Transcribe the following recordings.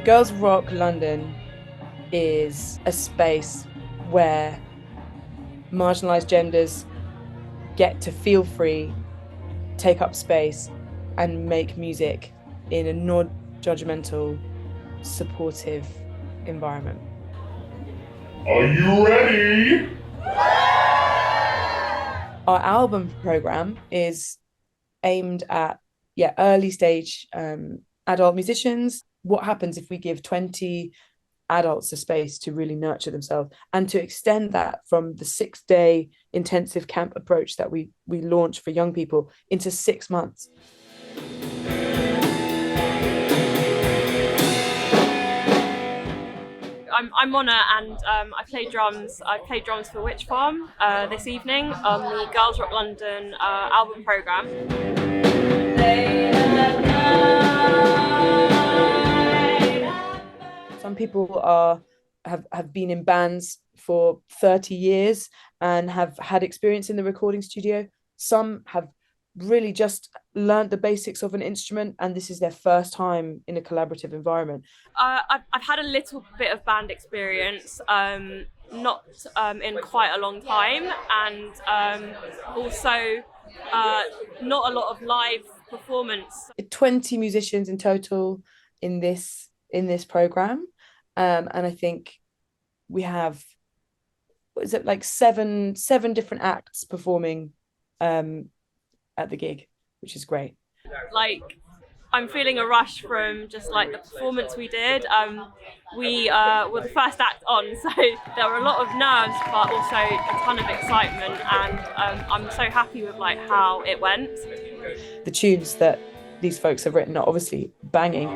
Girls Rock London is a space where marginalised genders get to feel free, take up space, and make music in a non-judgmental, supportive environment. Are you ready? Our album program is aimed at early stage adult musicians. What happens if we give 20 adults a space to really nurture themselves, and to extend that from the 6-day intensive camp approach that we launch for young people into 6 months. I'm Mona, and I play drums. I played drums for Witch Farm this evening on the Girls Rock London album programme. Some people have been in bands for 30 years and have had experience in the recording studio. Some have really just learned the basics of an instrument, and this is their first time in a collaborative environment. I've had a little bit of band experience, not in quite a long time, and also not a lot of live performance. 20 musicians in total in this program, and I think we have, what is it, like seven different acts performing at the gig, which is great. Like, I'm feeling a rush from just like the performance we did. We were the first act on, so there were a lot of nerves, but also a ton of excitement, and I'm so happy with like how it went. The tunes that these folks have written are obviously banging.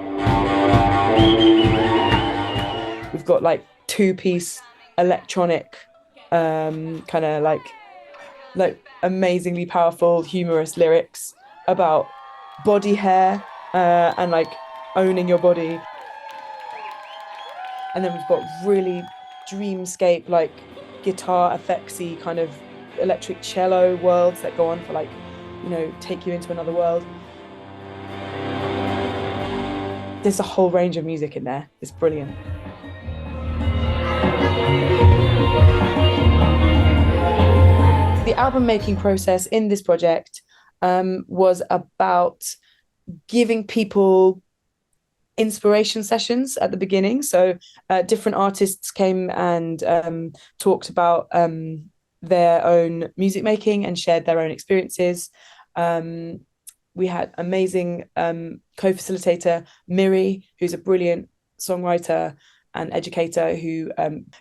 We've got like 2-piece electronic, kind of like amazingly powerful, humorous lyrics about body hair and like owning your body. And then we've got really dreamscape, like guitar effectsy kind of electric cello worlds that go on for like, you know, take you into another world. There's a whole range of music in there. It's brilliant. The album making process in this project was about giving people inspiration sessions at the beginning. So different artists came and talked about their own music making and shared their own experiences. We had amazing co-facilitator Minni, who's a brilliant songwriter and educator who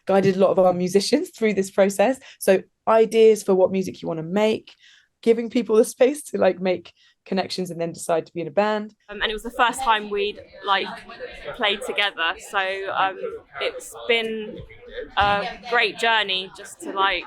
guided a lot of our musicians through this process. So ideas for what music you want to make, giving people the space to like make connections and then decide to be in a band. And it was the first time we'd like played together, so it's been a great journey just to like,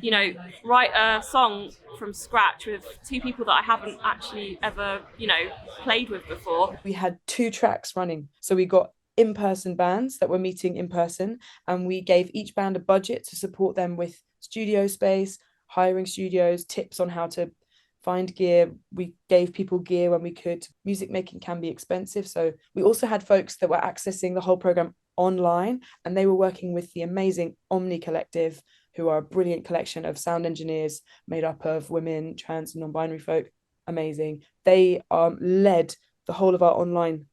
you know, write a song from scratch with 2 people that I haven't actually ever, you know, played with before. We had 2 tracks running, so we got in-person bands that were meeting in person, and we gave each band a budget to support them with studio space, hiring studios, tips on how to find gear. We gave people gear when we could. Music making can be expensive, so we also had folks that were accessing the whole program online, and they were working with the amazing Omni Collective, who are a brilliant collection of sound engineers made up of women, trans and non-binary folk. Amazing. They led the whole of our online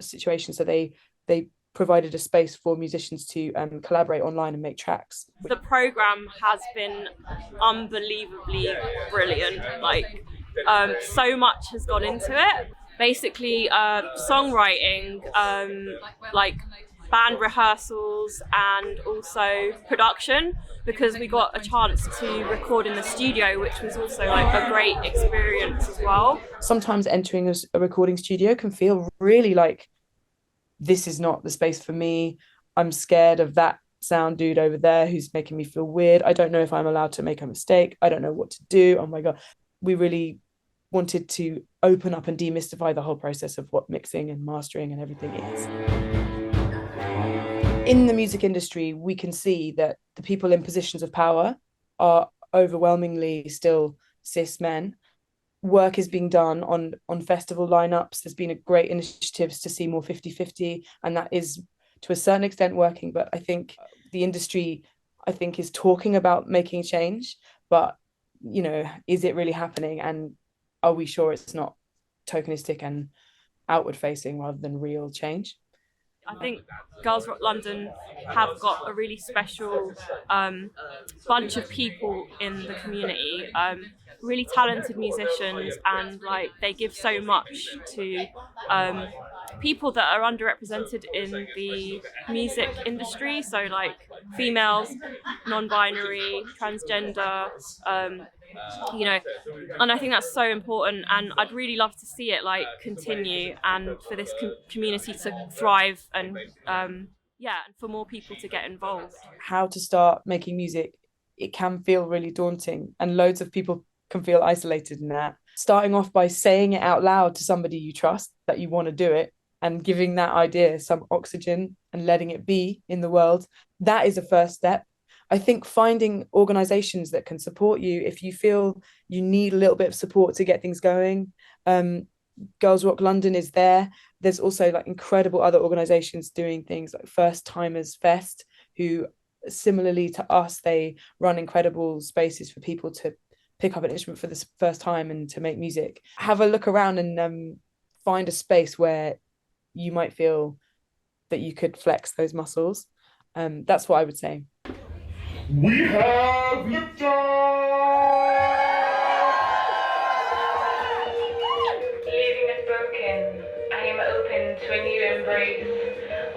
situation, so they provided a space for musicians to collaborate online and make tracks. The program has been unbelievably brilliant. Like, so much has gone into it. Basically, songwriting, like band rehearsals, and also production, because we got a chance to record in the studio, which was also like a great experience as well. Sometimes entering a recording studio can feel really like, this is not the space for me. I'm scared of that sound dude over there who's making me feel weird. I don't know if I'm allowed to make a mistake. I don't know what to do. Oh my God. We really wanted to open up and demystify the whole process of what mixing and mastering and everything is. In the music industry, we can see that the people in positions of power are overwhelmingly still cis men. work is being done on festival lineups. There's been a great initiatives to see more 50-50, and that is to a certain extent working. But I think the industry, I think, is talking about making a change, but is it really happening? And are we sure it's not tokenistic and outward facing rather than real change? I think Girls Rock London have got a really special bunch of people in the community, really talented musicians, and like they give so much to people that are underrepresented in the music industry. So like females, non-binary, transgender, and I think that's so important, and I'd really love to see it like continue and for this community to thrive, and and for more people to get involved. How to start making music, it can feel really daunting, and loads of people can feel isolated in that. Starting off by saying it out loud to somebody you trust that you want to do it, and giving that idea some oxygen and letting it be in the world, that is a first step. I think finding organizations that can support you if you feel you need a little bit of support to get things going. Girls Rock London is there. There's also like incredible other organizations doing things like First Timers Fest, who similarly to us, they run incredible spaces for people to pick up an instrument for the first time and to make music. Have a look around and find a space where you might feel that you could flex those muscles. That's what I would say. We have liftoff! Leaving us broken, I am open to a new embrace.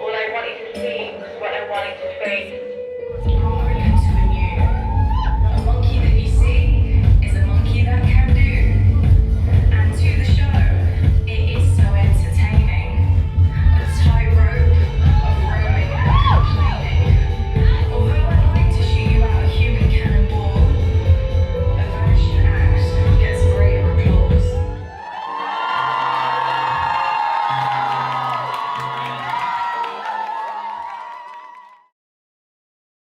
All I wanted to see was what I wanted to face.